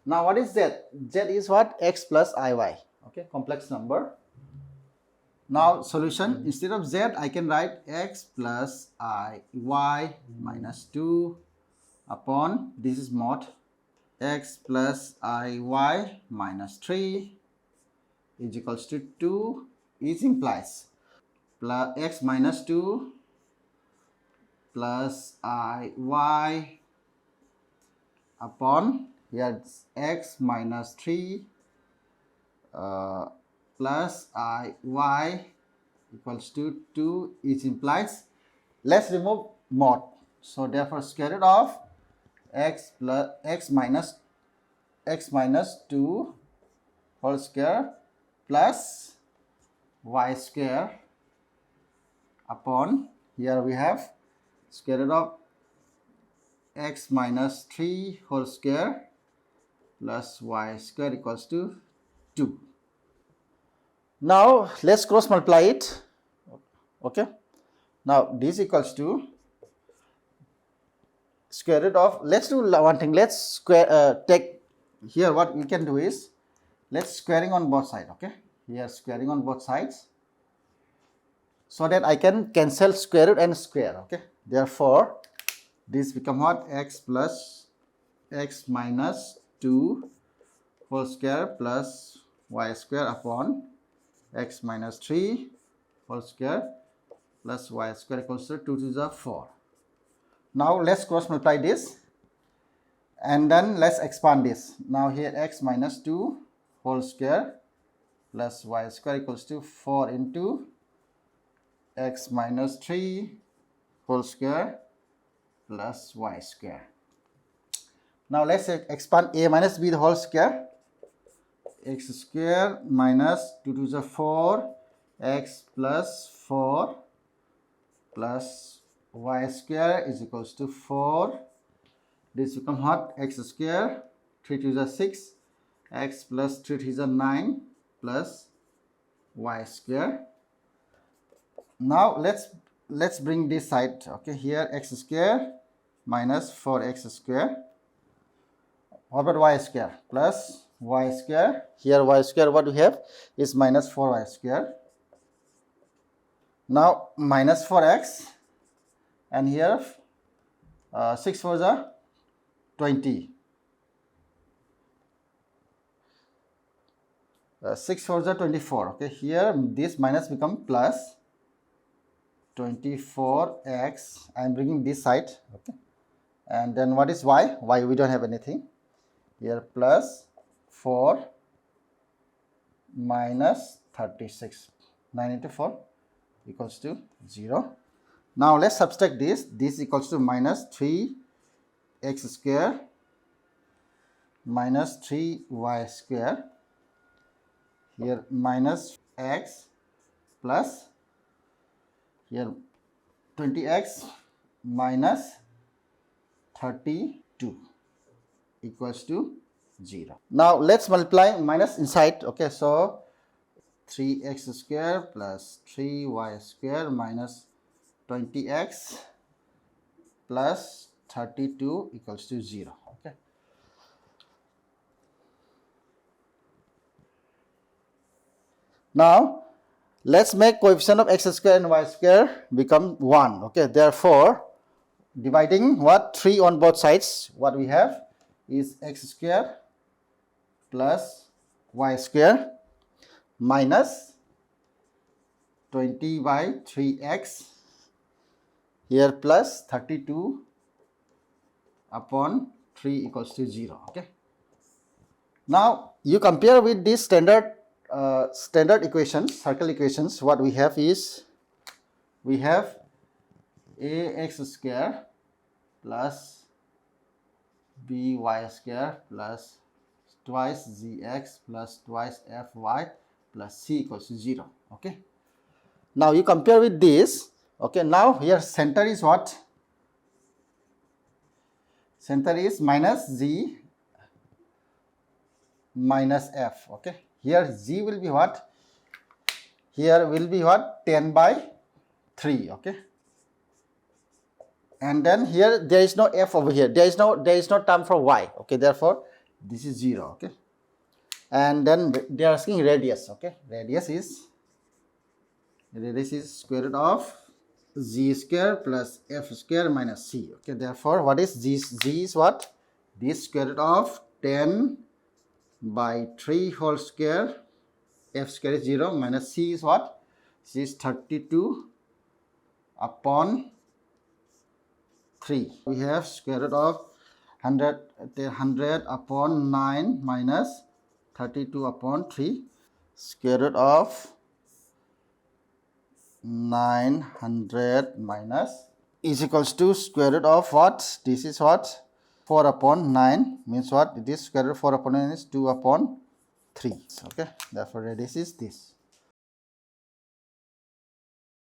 Now what is z? Z is what? X plus iy. Okay, complex number. Now solution, instead of z I can write x plus iy minus 2 upon, this is mod, x plus iy minus 3 is equals to 2, is implies plus x minus 2 plus iy upon, here x minus 3 plus iy equals to 2 is implies, let's remove mod. So therefore square root of x plus x minus 2 whole square plus y square upon, here we have square root of x minus 3 whole square plus y square equals to 2. Now let's cross multiply it. Okay, now this equals to square root of, let's do one thing, let's square take here, what we can do is let's squaring on both sides. Okay, here squaring on both sides so that I can cancel square root and square. Okay, therefore this become what? X plus x minus 2 whole square plus y square upon x minus 3 whole square plus y square equals to 2 to the 4. Now let's cross multiply this and then let's expand this. Now here x minus 2 whole square plus y square equals to 4 into x minus 3 whole square plus y square. Now let's expand a minus b the whole square. X square minus 2 to the 4 x plus 4 plus y square is equals to 4. This becomes what? X square 3 to the 6 x plus 3 to the 9 plus y square. Now let's bring this side. Okay, here x square minus 4x square. What about y square? Plus y square. Here y square what we have is minus 4y square. Now minus 4x and here 6 4s are 20. 6 4s are 24. Okay, here this minus become plus 24x. I am bringing this side. Okay, and then what is y? Y we don't have anything. Here plus 4 minus 36. 9 into 4 equals to 0. Now let's subtract this. This equals to minus 3x square minus 3y square. Here minus x plus here 20x minus 32 equals to 0. Now let's multiply minus inside. Okay, so 3x square plus 3y square minus 20x plus 32 equals to 0. Okay. Now let's make coefficient of x square and y square become 1. Okay, therefore dividing what? 3 on both sides, what we have is x square plus y square minus 20 by 3x here plus 32 upon 3 equals to 0. Okay. Now you compare with this standard equations, circle equations. What we have is we have ax square plus by square plus twice zx plus twice fy plus c equals to 0. Okay. Now you compare with this. Okay. Now here center is what? Center is minus z minus f. Okay. Here z will be what? Here will be what? 10 by 3. Okay. And then here there is no f over here. There is no term for y. Okay. Therefore this is 0, okay. And then they are asking radius, okay. Radius is square root of z square plus f square minus c, okay. Therefore, what is z? Z is what? This square root of 10 by 3 whole square, f square is 0, minus c is what? C is 32 upon 3. We have square root of 100 upon 9 minus 32 upon 3. Square root of 900 minus is equals to square root of what? This is what? 4 upon 9 means what? It is square root of 4 upon 9 is 2 upon 3. Okay. Therefore, radius is this.